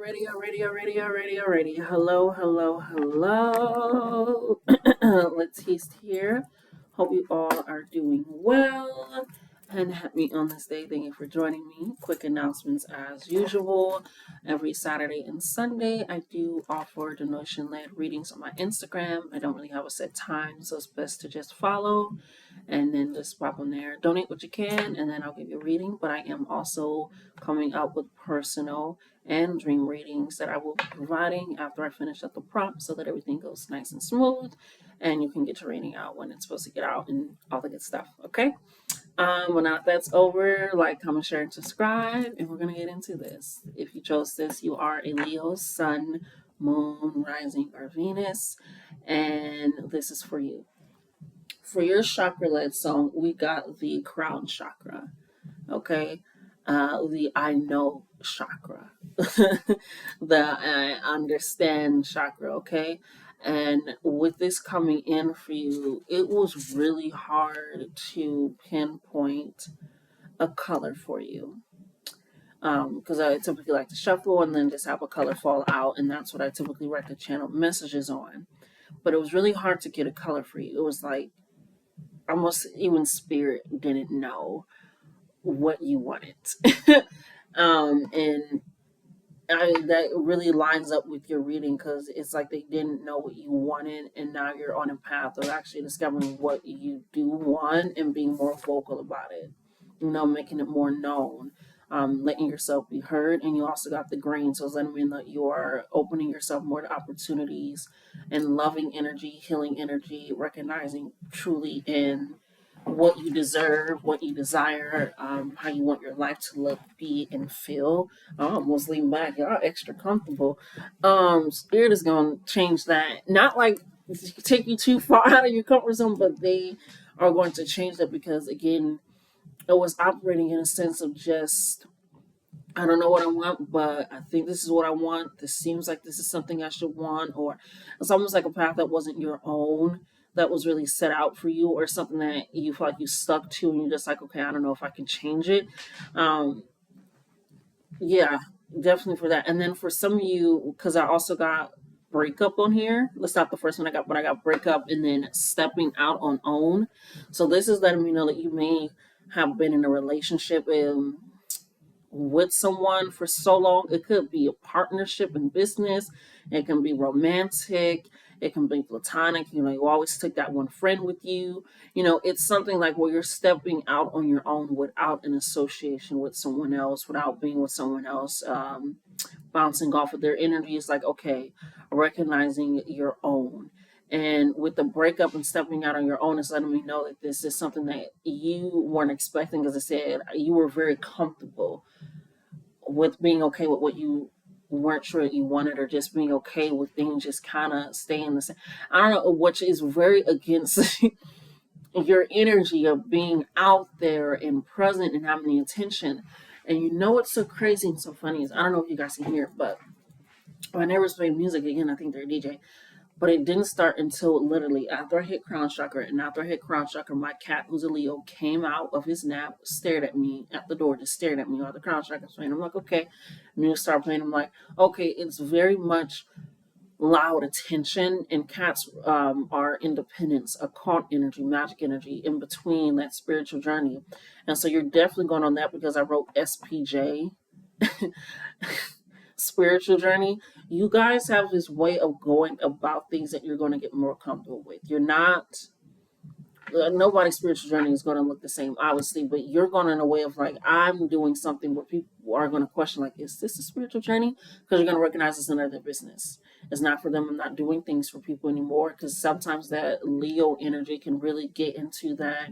Already. Hello. Let's here. Hope you all are doing well and happy on this day. Thank you for joining me. Quick announcements as usual. Every Saturday and Sunday, I do offer donation led readings on my Instagram. I don't really have a set time, so it's best to just follow and then just pop on there. Donate what you can, and then I'll give you a reading. But I am also coming up with personal and dream readings that I will be providing after I finish up the prompt so that everything goes nice and smooth and you can get your reading out when it's supposed to get out and all the good stuff. Okay. Well, now that that's over, like, comment, share, and subscribe, and we're gonna get into this. If you chose this, you are a Leo, Sun, Moon, Rising, or Venus, and this is for you. For your chakra led song, we got the crown chakra. Okay. The I know chakra, the I understand chakra. Okay. And with this coming in for you, it was really hard to pinpoint a color for you. Because I typically like to shuffle and then just have a color fall out, and that's what I typically write the channel messages on. But it was really hard to get a color for you. It was like almost even spirit didn't know what you wanted. And that really lines up with your reading because it's like they didn't know what you wanted, and now you're on a path of actually discovering what you do want and being more vocal about it, making it more known, letting yourself be heard. And you also got the green, so it's letting me know that you are opening yourself more to opportunities and loving energy, healing energy, recognizing truly in what you deserve, what you desire, how you want your life to look, be, and feel. I almost lean back. Y'all extra comfortable. Spirit is going to change that. Not like take you too far out of your comfort zone, but they are going to change that because, again, it was operating in a sense of just, I don't know what I want, but I think this is what I want. This seems like this is something I should want, or it's almost like a path that wasn't your own, that was really set out for you, or something that you feel like you stuck to, and you're just like, okay, I don't know if I can change it. Um, yeah, definitely for that. And then for some of you, because I also got breakup on here. That's not the first one I got, but I got breakup and then stepping out on own. So this is letting me know that you may have been in a relationship with someone for so long. It could be a partnership in business, it can be romantic, it can be platonic. You always took that one friend with you. It's something like where you're stepping out on your own without an association with someone else, without being with someone else, bouncing off of their energy. It's like, okay, recognizing your own. And with the breakup and stepping out on your own, it's letting me know that this is something that you weren't expecting. As I said, you were very comfortable with being okay with what you weren't sure that you wanted, or just being okay with things just kind of staying the same. I don't know, which is very against your energy of being out there and present and having the intention. And what's so crazy and so funny is, I don't know if you guys can hear it, but I never played music again. I think they're a DJ. But it didn't start until literally after I hit crown chakra. And after I hit crown chakra, my cat, who's a Leo, came out of his nap, stared at me at the door, just stared at me while the crown chakra was playing. I'm like, okay. Music started playing. I'm like, okay, it's very much loud attention. And cats are independence, occult energy, magic energy, in between that spiritual journey. And so you're definitely going on that because I wrote SPJ. Spiritual journey. You guys have this way of going about things that you're going to get more comfortable with. You're not, nobody's spiritual journey is going to look the same, obviously, but you're going in a way of like, I'm doing something where people are going to question, like, is this a spiritual journey? Because you're going to recognize it's none of their business. It's not for them. I'm not doing things for people anymore, because sometimes that Leo energy can really get into that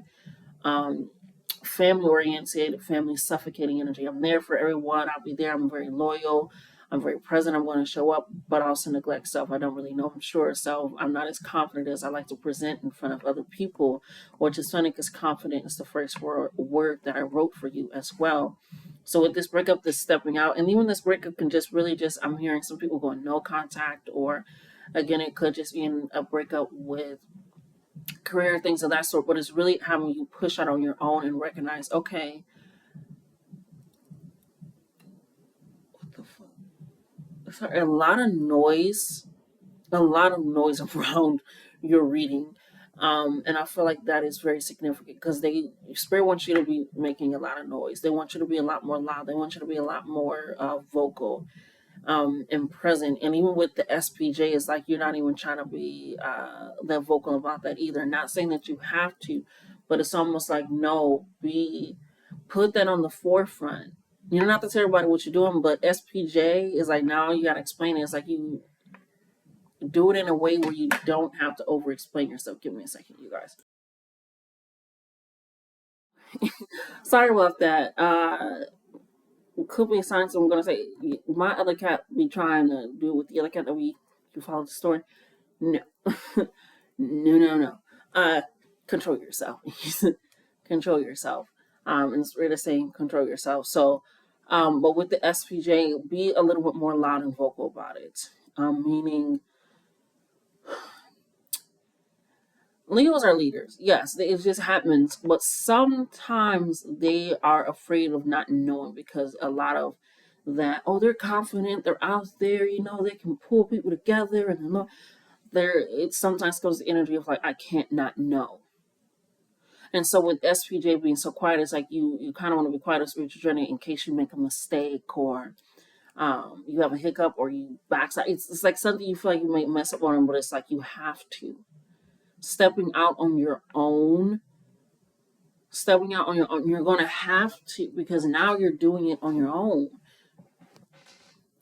family oriented, family suffocating energy. I'm there for everyone. I'll be there. I'm very loyal. I'm very present. I'm going to show up, but I also neglect self. I don't really know I'm sure. So I'm not as confident as I like to present in front of other people, which is funny because confident is the first word that I wrote for you as well. So with this breakup, this stepping out, and even this breakup can just really just, I'm hearing some people going no contact, or again, it could just be in a breakup with career, things of that sort, but it's really having you push out on your own and recognize, okay, what the fuck? sorry, a lot of noise around your reading. And I feel like that is very significant because they spirit wants you to be making a lot of noise. They want you to be a lot more loud. They want you to be a lot more vocal and present. And even with the SPJ, it's like you're not even trying to be that vocal about that either. Not saying that you have to, but it's almost like no, be put that on the forefront. You don't have to tell everybody what you're doing, but SPJ is like now you gotta explain it. It's like you do it in a way where you don't have to over explain yourself. Give me a second, you guys. Sorry about that. Could be a sign, so I'm gonna say my other cat be trying to do it with the other cat that we you follow the story. No. No. Uh control yourself. Control yourself. And it's really saying control yourself. So but with the SPJ, be a little bit more loud and vocal about it. Meaning Leos are leaders. Yes, it just happens, but sometimes they are afraid of not knowing because a lot of that, oh, they're confident, they're out there, they can pull people together, and there it sometimes goes the energy of like I can't not know. And so with SPJ being so quiet, it's like you kind of want to be quiet on spiritual journey in case you make a mistake or you have a hiccup or you backside. It's like something you feel like you might mess up on, but it's like you have to stepping out on your own, you're going to have to because now you're doing it on your own.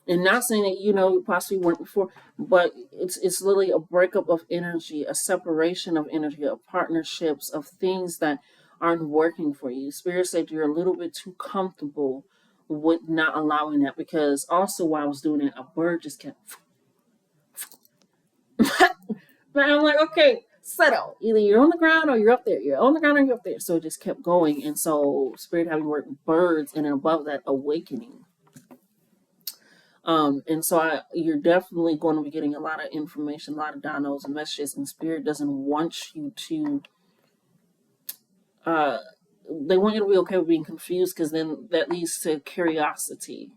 And not saying that you possibly weren't before, but it's literally a breakup of energy, a separation of energy, of partnerships, of things that aren't working for you. Spirit said you're a little bit too comfortable with not allowing that because also while I was doing it, a bird just kept. But I'm like, okay, settle. Either you're on the ground or you're up there. You're on the ground or you're up there. So it just kept going. And so Spirit having worked with birds and then above that awakening. And so you're definitely going to be getting a lot of information, a lot of downloads and messages. And Spirit doesn't want you to they want you to be okay with being confused because then that leads to curiosity.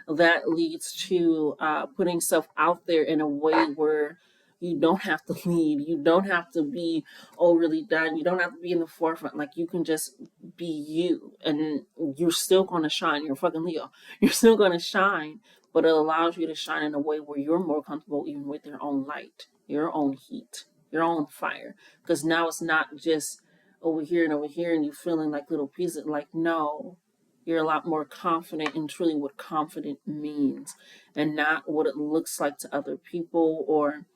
That leads to putting stuff out there in a way where you don't have to lead. You don't have to be overly done. You don't have to be in the forefront. Like you can just be you, and you're still going to shine. You're fucking Leo. You're still going to shine, but it allows you to shine in a way where you're more comfortable even with your own light, your own heat, your own fire. Because now it's not just over here, and you feeling like little pieces. Like no, you're a lot more confident in truly what confident means and not what it looks like to other people or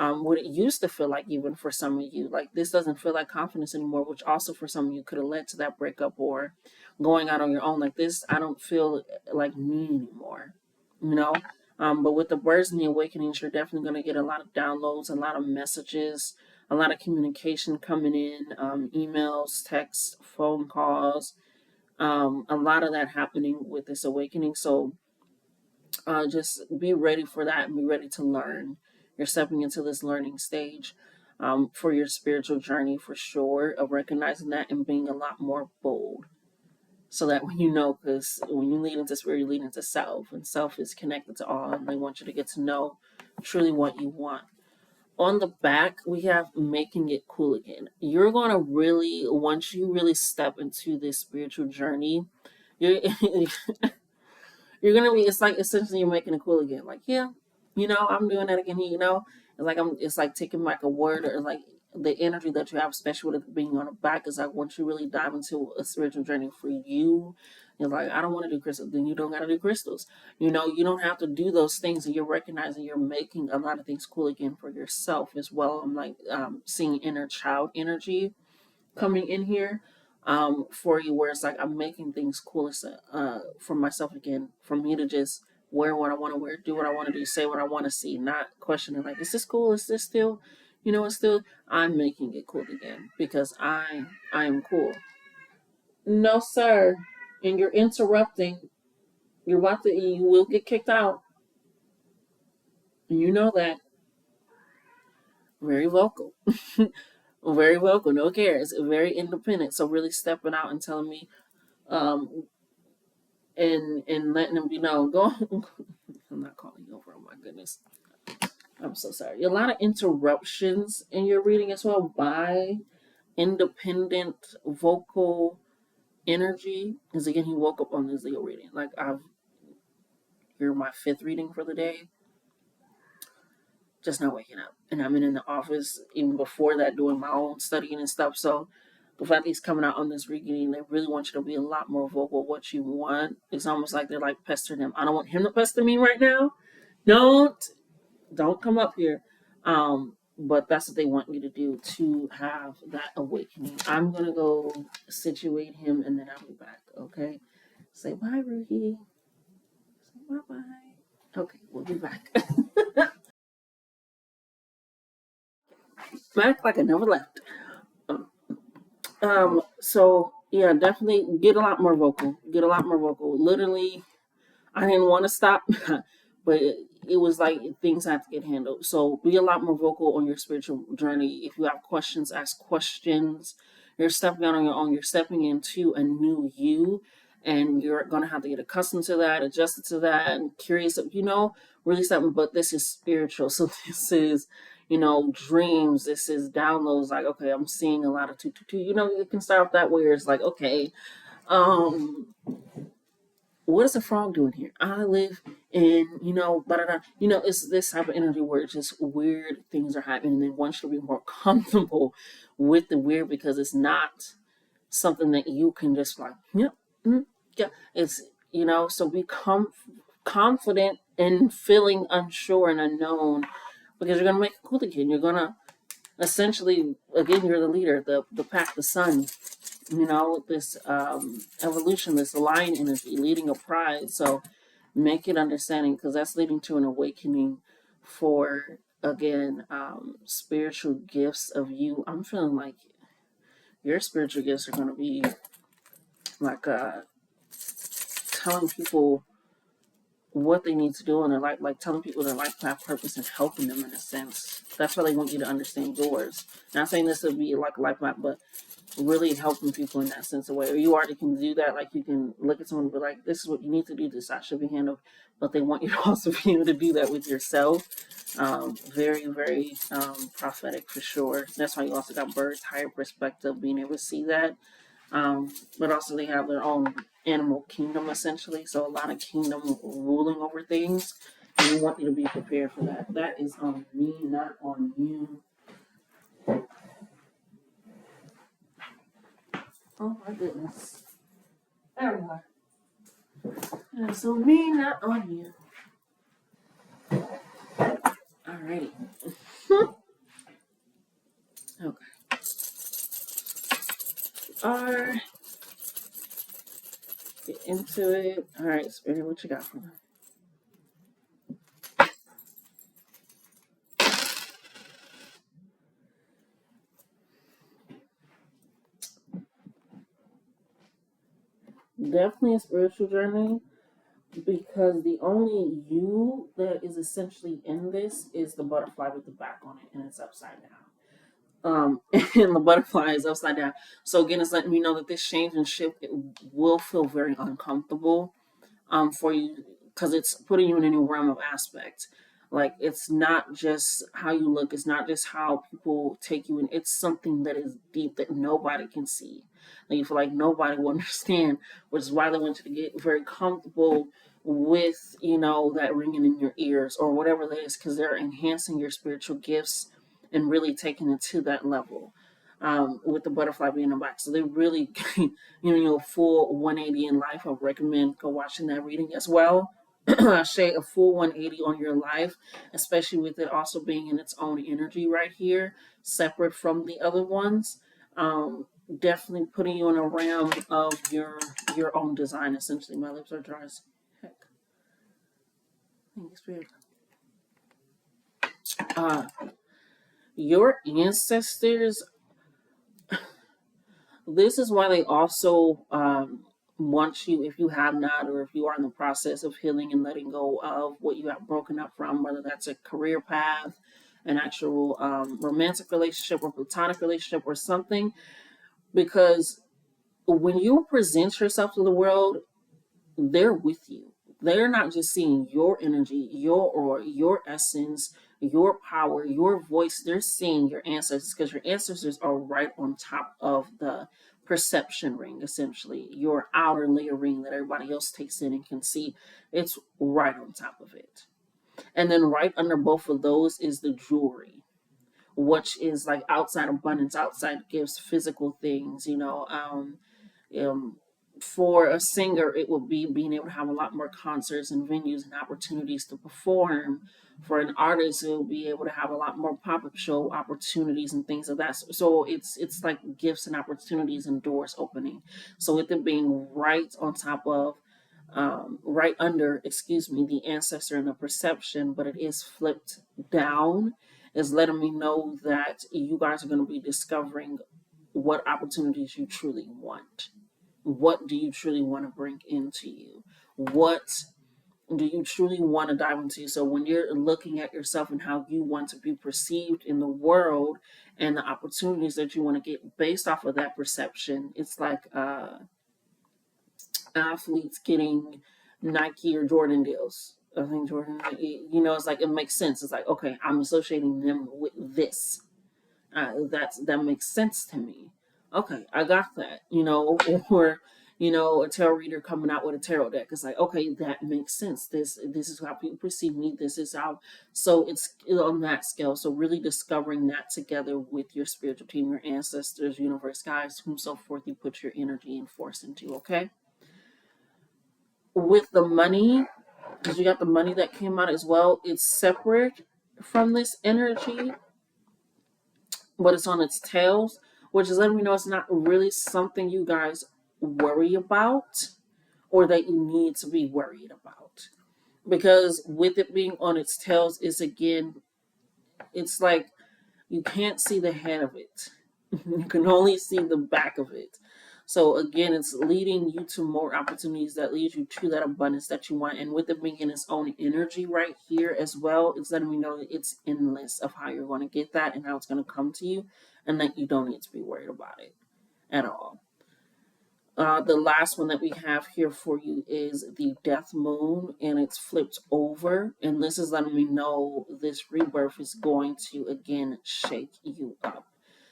what it used to feel like even for some of you. Like this doesn't feel like confidence anymore, which also for some of you could have led to that breakup or going out on your own. Like this, I don't feel like me anymore, you know? But with the birds and the awakenings, you're definitely going to get a lot of downloads, a lot of messages, a lot of communication coming in, emails, texts, phone calls, a lot of that happening with this awakening. So just be ready for that and be ready to learn. You're stepping into this learning stage for your spiritual journey for sure, of recognizing that and being a lot more bold. So that when because when you lead into spirit, you lead into self, and self is connected to all, and they want you to get to know truly what you want. On the back, we have making it cool again. You're going to really, once you really step into this spiritual journey, you're you're gonna be. It's like essentially you're making it cool again. Like yeah, I'm doing that again. It's like It's like taking like a word or like the energy that you have, especially with it being on the back. Is like once you really dive into a spiritual journey for you, you're like I don't want to do crystals. Then you don't got to do crystals. You don't have to do those things, and you're recognizing you're making a lot of things cool again for yourself as well. I'm like seeing inner child energy coming in here for you where it's like I'm making things cool for myself again, for me to just wear what I want to wear, do what I want to do, say what I want to see, not questioning like, is this cool? Is this still, it's still, I'm making it cool again because I am cool. No, sir. And you're interrupting. You will get kicked out. And you know that. Very vocal. Very vocal. No cares. Very independent. So really stepping out and telling me, um, and letting them be known. Go. I'm not calling. goodness. I'm so sorry. A lot of interruptions in your reading as well by independent vocal energy. Because again, he woke up on this Leo reading. Like you're my fifth reading for the day. Just not waking up. And I'm in the office even before that doing my own studying and stuff. So the fact that he's coming out on this reading, they really want you to be a lot more vocal what you want. It's almost like they're like pestering him. I don't want him to pester me right now. Don't come up here. But that's what they want you to do to have that awakening. I'm gonna go situate him and then I'll be back. Okay. Say bye, Ruhi. Say bye bye. Okay, we'll be back. Back like I never left. So yeah, definitely get a lot more vocal. Get a lot more vocal. Literally, I didn't want to stop, but it was like things had to get handled. So be a lot more vocal on your spiritual journey. If you have questions, ask questions. You're stepping out on your own. You're stepping into a new you, and you're gonna have to get accustomed to that, adjusted to that, and curious. Really something. But this is spiritual, so this is dreams. This is downloads. Like, okay, I'm seeing a lot of two, two, two. It can start off that way. Where it's like, okay, um, what is a frog doing here? I live in, it's this type of energy where it's just weird things are happening. And they want you to be more comfortable with the weird because it's not something that you can just like, yep, yeah. It's, so be confident in feeling unsure and unknown because you're going to make it cool again. You're going to essentially, again, you're the leader, the pack, the sun. This evolution, this lion energy, leading a pride. So make it understanding because that's leading to an awakening for, again, spiritual gifts of you. I'm feeling like your spiritual gifts are going to be like telling people what they need to do in their life, like telling people their life path, purpose, and helping them in a sense. That's why they want you to understand yours. Not saying this would be like a life map, but really helping people in that sense of way. Or you already can do that. Like you can look at someone and be like, this is what you need to do. This should be handled. But they want you to also be able to do that with yourself. Very, very prophetic for sure. That's why you also got birds, higher perspective, being able to see that. But also they have their own animal kingdom essentially. So a lot of kingdom ruling over things. And we want you to be prepared for that. That is on me, not on you. Oh my goodness. There we are. And so me, not on you. Alrighty. Okay. Alright. Get into it. Alright, Spirit, what you got for me? Definitely a spiritual journey because the only you that is essentially in this is the butterfly with the back on it and it's upside down. And the butterfly is upside down. So again, it's letting me know that this change and shift it will feel very uncomfortable for you because it's putting you in a new realm of aspect. Like it's not just how you look, it's not just how people take you in. It's something that is deep that nobody can see. Like you feel like nobody will understand, which is why they want you to get very comfortable with, that ringing in your ears or whatever that is, because they're enhancing your spiritual gifts and really taking it to that level. With the butterfly being in the back. So they really, full 180 in life. I recommend go watching that reading as well. Shay, a full 180 on your life, especially with it also being in its own energy right here, separate from the other ones. Definitely putting you in a realm of your own design, essentially. My lips are dry as heck. Thanks, Spirit. Your ancestors, this is why they also want you, if you have not, or if you are in the process of healing and letting go of what you have broken up from, whether that's a career path, an actual romantic relationship or platonic relationship or something, because when you present yourself to the world, they're with you. They're not just seeing your energy, your aura, your essence, your power, your voice. They're seeing your ancestors, because your ancestors are right on top of the perception ring, essentially. Your outer layer ring that everybody else takes in and can see. It's right on top of it. And then right under both of those is the jewelry, which is like outside abundance, outside gifts, physical things, um, for a singer, it would be being able to have a lot more concerts and venues and opportunities to perform. For an artist, it will be able to have a lot more pop-up show opportunities and things of that. So it's like gifts and opportunities and doors opening. So with it being right on top of, right under, excuse me, the ancestor and the perception, but it is flipped down, is letting me know that you guys are going to be discovering what opportunities you truly want. What do you truly want to bring into you? What do you truly want to dive into? So when you're looking at yourself and how you want to be perceived in the world and the opportunities that you want to get based off of that perception, it's like athletes getting Nike or Jordan deals. I think Jordan, it's like it makes sense. It's like, okay, I'm associating them with this. That makes sense to me. Okay, I got that. Or a tarot reader coming out with a tarot deck. It's like, okay, that makes sense. This is how people perceive me. This is how. So it's on that scale. So really discovering that together with your spiritual team, your ancestors, universe, guides, whom so forth you put your energy and force into. Okay. With the money, because you got the money that came out as well. It's separate from this energy, but it's on its tails, which is letting me know it's not really something you guys worry about or that you need to be worried about. Because with it being on its tails, is again, it's like you can't see the head of it. You can only see the back of it. So again, it's leading you to more opportunities that lead you to that abundance that you want. And with it being in its own energy right here as well, it's letting me know that it's endless of how you're going to get that and how it's going to come to you, and that you don't need to be worried about it at all. The last one that we have here for you is the Death Moon, and it's flipped over. And this is letting me know this rebirth is going to again shake you up.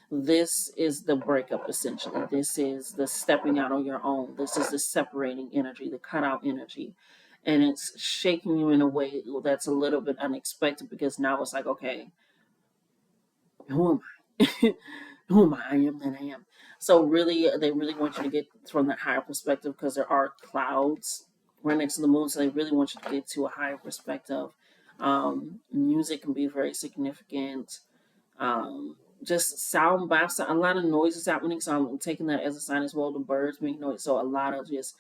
This is the breakup, essentially. This is the stepping out on your own. This is the separating energy, the cutout energy. And it's shaking you in a way that's a little bit unexpected, because now it's like, okay, who am I? Who am I? I am that I am. So really, they really want you to get from that higher perspective, because there are clouds right next to the moon. So they really want you to get to a higher perspective. Music can be very significant. Just sound baths, a lot of noise is happening. So I'm taking that as a sign as well. The birds make noise. So a lot of just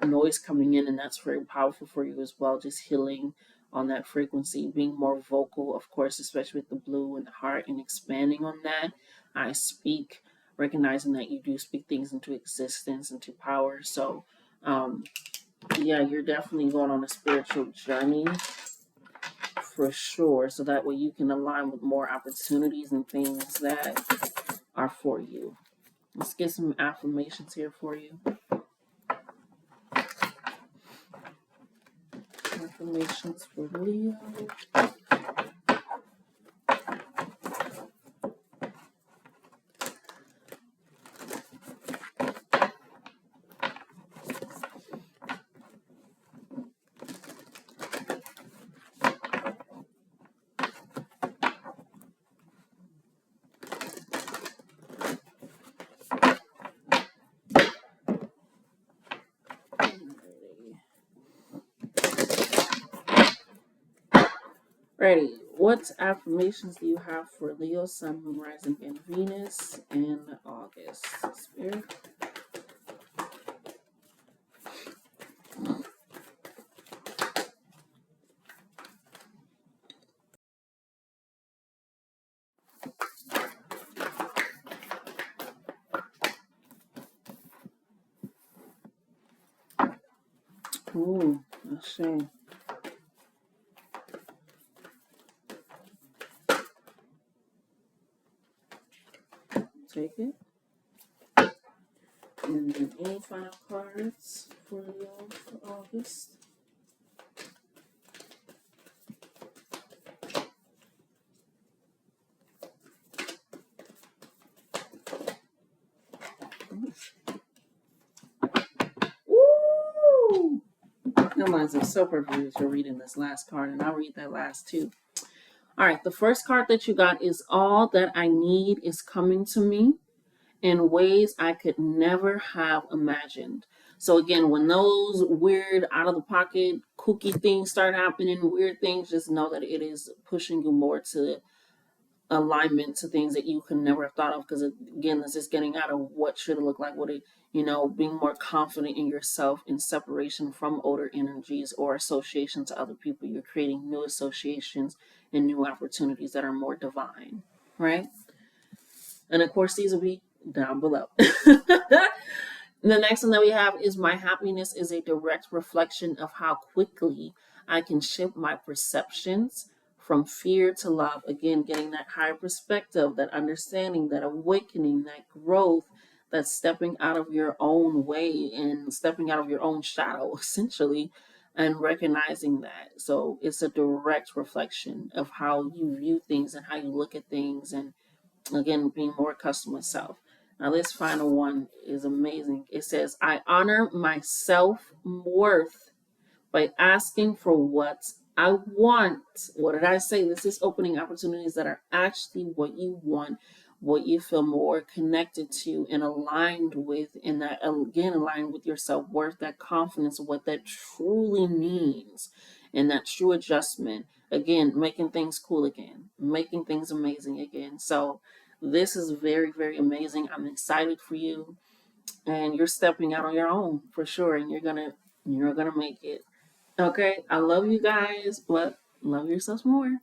noise coming in, and that's very powerful for you as well. Just healing on that frequency, being more vocal, of course, especially with the blue and the heart, and expanding on that. I speak, recognizing that you do speak things into existence, into power. So, yeah, you're definitely going on a spiritual journey for sure. So that way you can align with more opportunities and things that are for you. Let's get some affirmations here for you. Affirmations for Leo. Ready. What affirmations do you have for Leo, Sun, Moon, Rising, and Venus in August? Spirit. Ooh, a shame. Take it. And then any final cards for Leo for August? That lines up so perfectly with your reading this last card, and I'll read that last too. All right, the first card that you got is all that I need is coming to me in ways I could never have imagined. So again, when those weird, out of the pocket, kooky things start happening, weird things, just know that it is pushing you more to alignment to things that you could never have thought of. Because again, this is getting out of what should it look like, what it, being more confident in yourself in separation from older energies or association to other people. You're creating new associations and new opportunities that are more divine, right? And of course, these will be down below. The next one that we have is my happiness is a direct reflection of how quickly I can shift my perceptions from fear to love. Again, getting that higher perspective, that understanding, that awakening, that growth, that stepping out of your own way and stepping out of your own shadow, essentially, and recognizing that. So it's a direct reflection of how you view things and how you look at things, and again, being more customer self. Now, this final one is amazing. It says, I honor my self worth by asking for what I want. What did I say? This is opening opportunities that are actually what you want, what you feel more connected to and aligned with, and that again aligned with your self-worth, that confidence of what that truly means, and that true adjustment. Again, making things cool again, making things amazing again. So this is very, very amazing. I'm excited for you, and you're stepping out on your own for sure, and you're gonna make it. Okay, I love you guys, but love yourselves more.